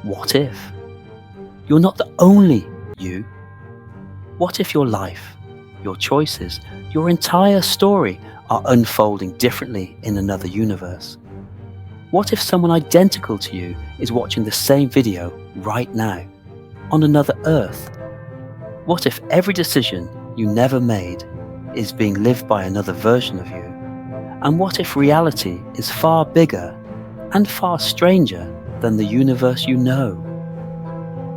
What if? You're not the only you. What if your life, your choices, your entire story are unfolding differently in another universe? What if someone identical to you is watching the same video right now, on another Earth? What if every decision you never made is being lived by another version of you? And what if reality is far bigger and far stranger than the universe you know?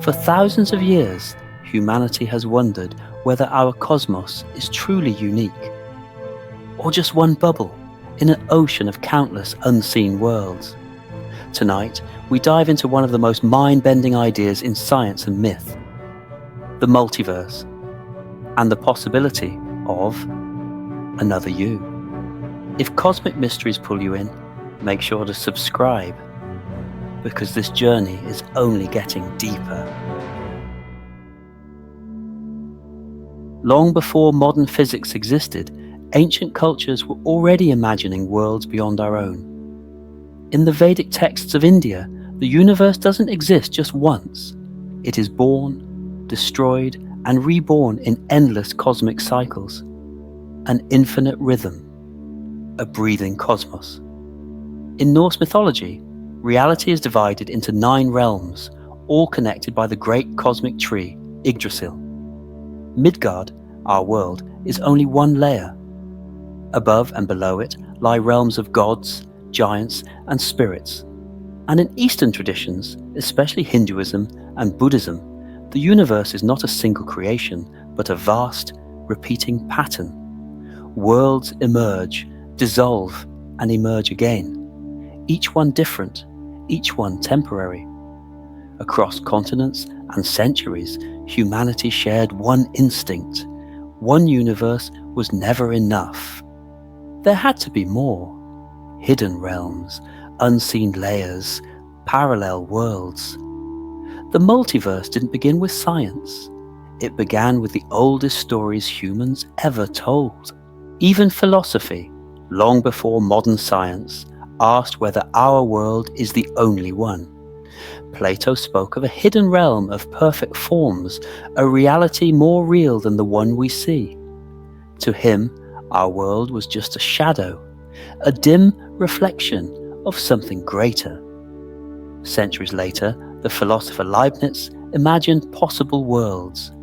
For thousands of years, humanity has wondered whether our cosmos is truly unique, or just one bubble in an ocean of countless unseen worlds. Tonight, we dive into one of the most mind-bending ideas in science and myth, the multiverse, and the possibility of another you. If cosmic mysteries pull you in, make sure to subscribe, because this journey is only getting deeper. Long before modern physics existed, ancient cultures were already imagining worlds beyond our own. In the Vedic texts of India, the universe doesn't exist just once. It is born, destroyed, and reborn in endless cosmic cycles. An infinite rhythm, a breathing cosmos. In Norse mythology, reality is divided into 9 realms, all connected by the great cosmic tree, Yggdrasil. Midgard, our world, is only one layer. Above and below it lie realms of gods, giants, and spirits. And in Eastern traditions, especially Hinduism and Buddhism, the universe is not a single creation, but a vast, repeating pattern. Worlds emerge, dissolve, and emerge again, each one different, each one temporary. Across continents and centuries, humanity shared one instinct. One universe was never enough. There had to be more. Hidden realms, unseen layers, parallel worlds. The multiverse didn't begin with science. It began with the oldest stories humans ever told. Even philosophy, long before modern science, asked whether our world is the only one. Plato spoke of a hidden realm of perfect forms, a reality more real than the one we see. To him, our world was just a shadow, a dim reflection of something greater. Centuries later, the philosopher Leibniz imagined possible worlds,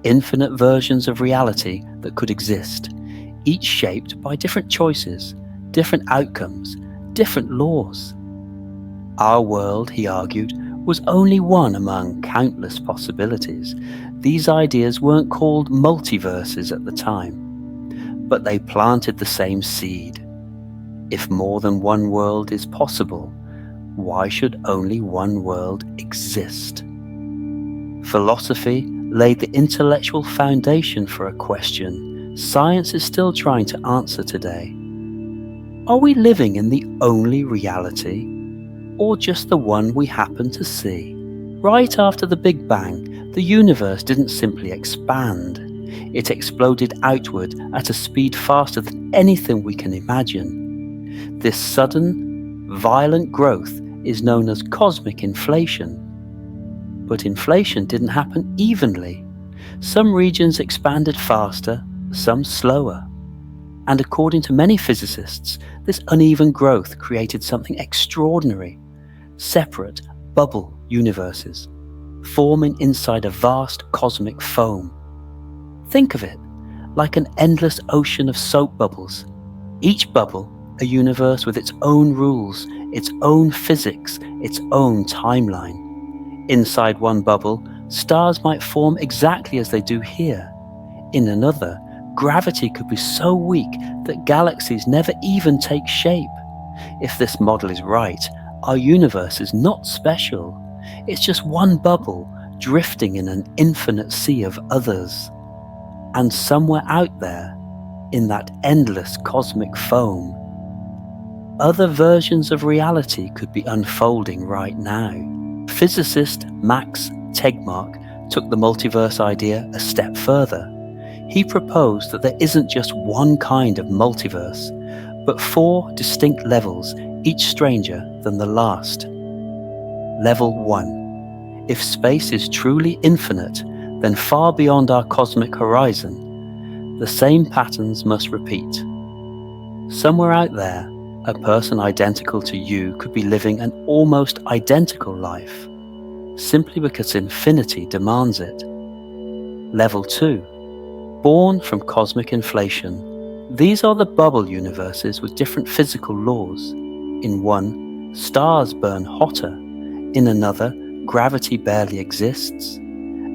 infinite versions of reality that could exist, each shaped by different choices, different outcomes, different laws. Our world, he argued, was only one among countless possibilities. These ideas weren't called multiverses at the time, but they planted the same seed. If more than one world is possible, why should only one world exist? Philosophy laid the intellectual foundation for a question science is still trying to answer today. Are we living in the only reality, or just the one we happen to see? Right after the Big Bang, the universe didn't simply expand. It exploded outward at a speed faster than anything we can imagine. This sudden, violent growth is known as cosmic inflation. But inflation didn't happen evenly. Some regions expanded faster, some slower. And according to many physicists, this uneven growth created something extraordinary: separate, bubble universes, forming inside a vast cosmic foam. Think of it like an endless ocean of soap bubbles, each bubble a universe with its own rules, its own physics, its own timeline. Inside one bubble, stars might form exactly as they do here. In another, gravity could be so weak that galaxies never even take shape. If this model is right, our universe is not special. It's just one bubble drifting in an infinite sea of others. And somewhere out there, in that endless cosmic foam, other versions of reality could be unfolding right now. Physicist Max Tegmark took the multiverse idea a step further. He proposed that there isn't just one kind of multiverse, but 4 distinct levels, each stranger than the last. Level 1. If space is truly infinite, then far beyond our cosmic horizon, the same patterns must repeat. Somewhere out there, a person identical to you could be living an almost identical life, simply because infinity demands it. Level 2. Born from cosmic inflation, these are the bubble universes with different physical laws. In one, stars burn hotter. In another, gravity barely exists.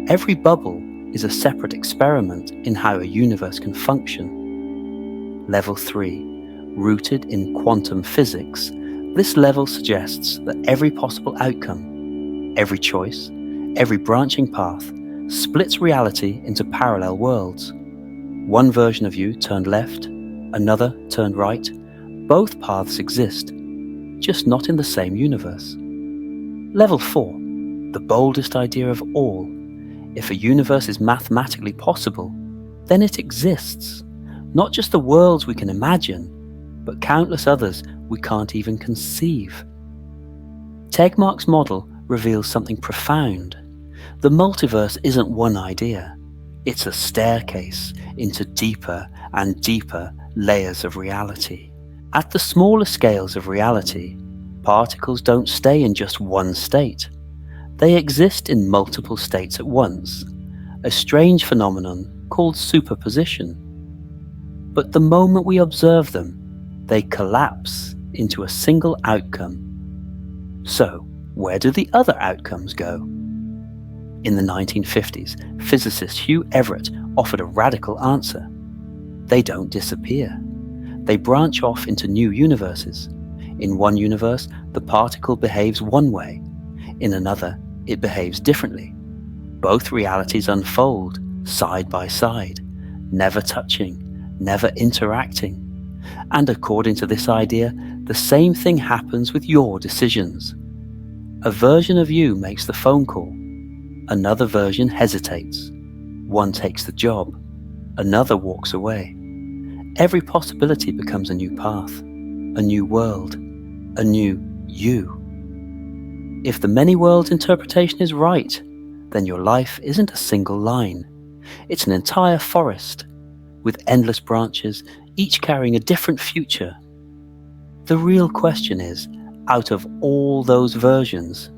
Every bubble is a separate experiment in how a universe can function. Level 3. Rooted in quantum physics, this level suggests that every possible outcome, every choice, every branching path, splits reality into parallel worlds. One version of you turned left, another turned right. Both paths exist, just not in the same universe. Level 4. The boldest idea of all. If a universe is mathematically possible, then it exists. Not just the worlds we can imagine, but countless others we can't even conceive. Tegmark's model reveals something profound. The multiverse isn't one idea. It's a staircase into deeper and deeper layers of reality. At the smaller scales of reality, particles don't stay in just one state. They exist in multiple states at once, a strange phenomenon called superposition. But the moment we observe them, they collapse into a single outcome. So, where do the other outcomes go? In the 1950s, physicist Hugh Everett offered a radical answer. They don't disappear. They branch off into new universes. In one universe, the particle behaves one way. In another, it behaves differently. Both realities unfold side by side, never touching, never interacting. And according to this idea, the same thing happens with your decisions. A version of you makes the phone call. Another version hesitates. One takes the job. Another walks away. Every possibility becomes a new path, a new world, a new you. If the many worlds interpretation is right, then your life isn't a single line. It's an entire forest, with endless branches, each carrying a different future. The real question is, out of all those versions,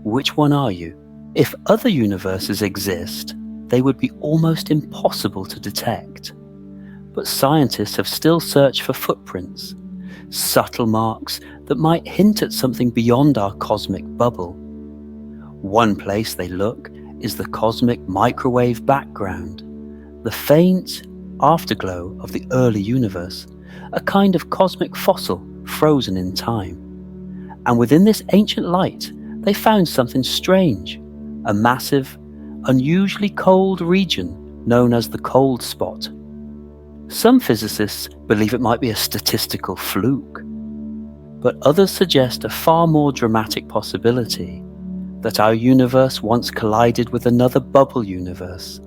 which one are you? If other universes exist, they would be almost impossible to detect. But scientists have still searched for footprints, subtle marks that might hint at something beyond our cosmic bubble. One place they look is the cosmic microwave background, the faint afterglow of the early universe, a kind of cosmic fossil frozen in time. And within this ancient light, they found something strange, a massive, unusually cold region known as the cold spot. Some physicists believe it might be a statistical fluke, but others suggest a far more dramatic possibility, that our universe once collided with another bubble universe,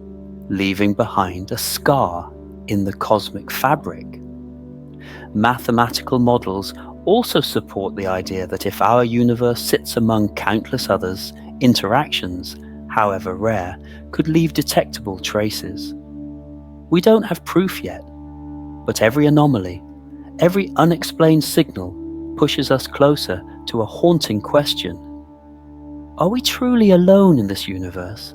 leaving behind a scar in the cosmic fabric. Mathematical models also support the idea that if our universe sits among countless others, interactions, however rare, could leave detectable traces. We don't have proof yet, but every anomaly, every unexplained signal pushes us closer to a haunting question. Are we truly alone in this universe?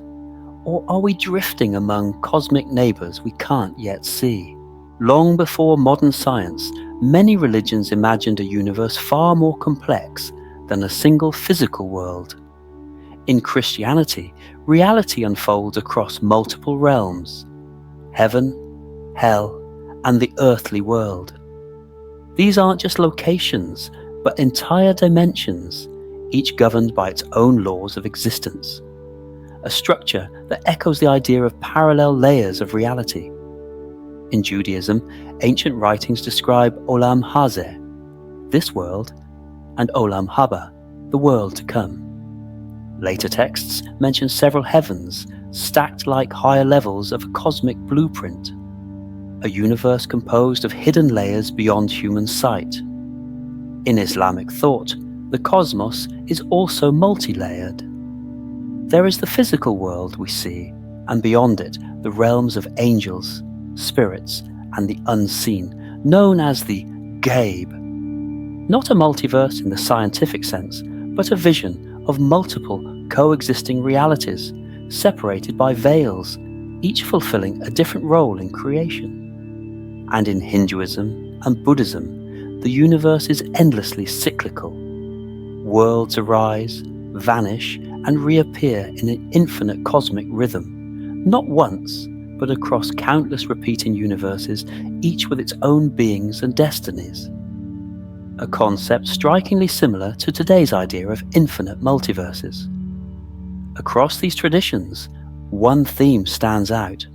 Or are we drifting among cosmic neighbors we can't yet see? Long before modern science, many religions imagined a universe far more complex than a single physical world. In Christianity, reality unfolds across multiple realms: heaven, hell, and the earthly world. These aren't just locations, but entire dimensions, each governed by its own laws of existence. A structure that echoes the idea of parallel layers of reality. In Judaism, ancient writings describe Olam Hazeh, this world, and Olam Haba, the world to come. Later texts mention several heavens, stacked like higher levels of a cosmic blueprint, a universe composed of hidden layers beyond human sight. In Islamic thought, the cosmos is also multi-layered. There is the physical world we see, and beyond it, the realms of angels, spirits, and the unseen, known as the Gabe. Not a multiverse in the scientific sense, but a vision of multiple coexisting realities, separated by veils, each fulfilling a different role in creation. And in Hinduism and Buddhism, the universe is endlessly cyclical. Worlds arise, vanish, and reappear in an infinite cosmic rhythm, not once, but across countless repeating universes, each with its own beings and destinies. A concept strikingly similar to today's idea of infinite multiverses. Across these traditions, one theme stands out.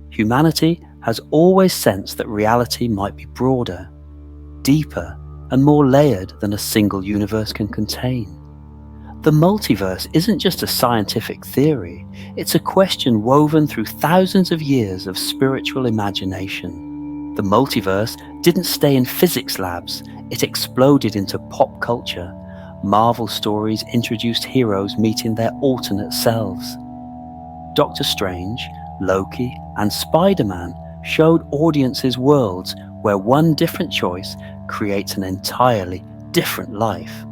Humanity has always sensed that reality might be broader, deeper, and more layered than a single universe can contain. The multiverse isn't just a scientific theory, it's a question woven through thousands of years of spiritual imagination. The multiverse didn't stay in physics labs, it exploded into pop culture. Marvel stories introduced heroes meeting their alternate selves. Doctor Strange, Loki, and Spider-Man showed audiences worlds where one different choice creates an entirely different life.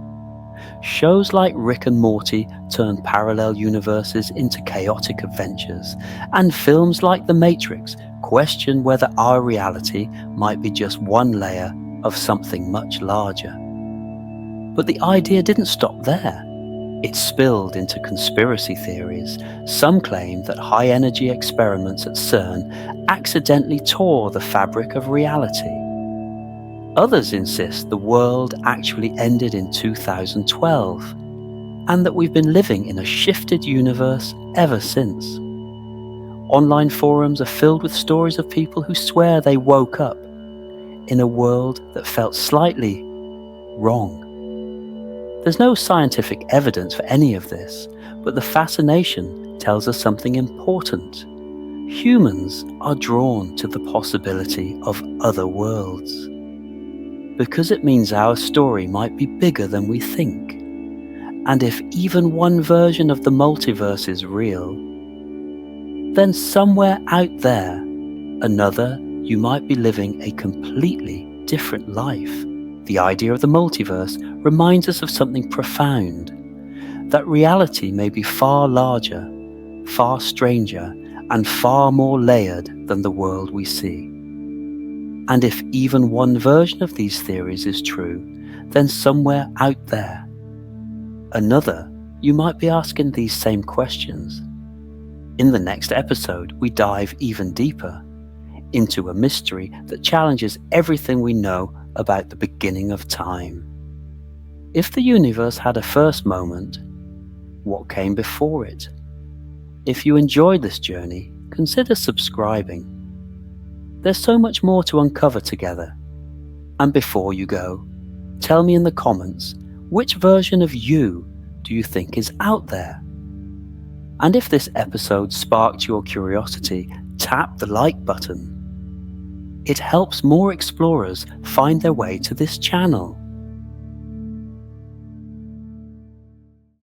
Shows like Rick and Morty turn parallel universes into chaotic adventures, and films like The Matrix question whether our reality might be just one layer of something much larger. But the idea didn't stop there. It spilled into conspiracy theories. Some claim that high-energy experiments at CERN accidentally tore the fabric of reality. Others insist the world actually ended in 2012, and that we've been living in a shifted universe ever since. Online forums are filled with stories of people who swear they woke up in a world that felt slightly wrong. There's no scientific evidence for any of this, but the fascination tells us something important. Humans are drawn to the possibility of other worlds, because it means our story might be bigger than we think. And if even one version of the multiverse is real, then somewhere out there, another, you might be living a completely different life. The idea of the multiverse reminds us of something profound, that reality may be far larger, far stranger, and far more layered than the world we see. And if even one version of these theories is true, then somewhere out there, another, you might be asking these same questions. In the next episode, we dive even deeper into a mystery that challenges everything we know about the beginning of time. If the universe had a first moment, what came before it? If you enjoyed this journey, consider subscribing. There's so much more to uncover together. And before you go, tell me in the comments, which version of you do you think is out there? And if this episode sparked your curiosity, tap the like button. It helps more explorers find their way to this channel.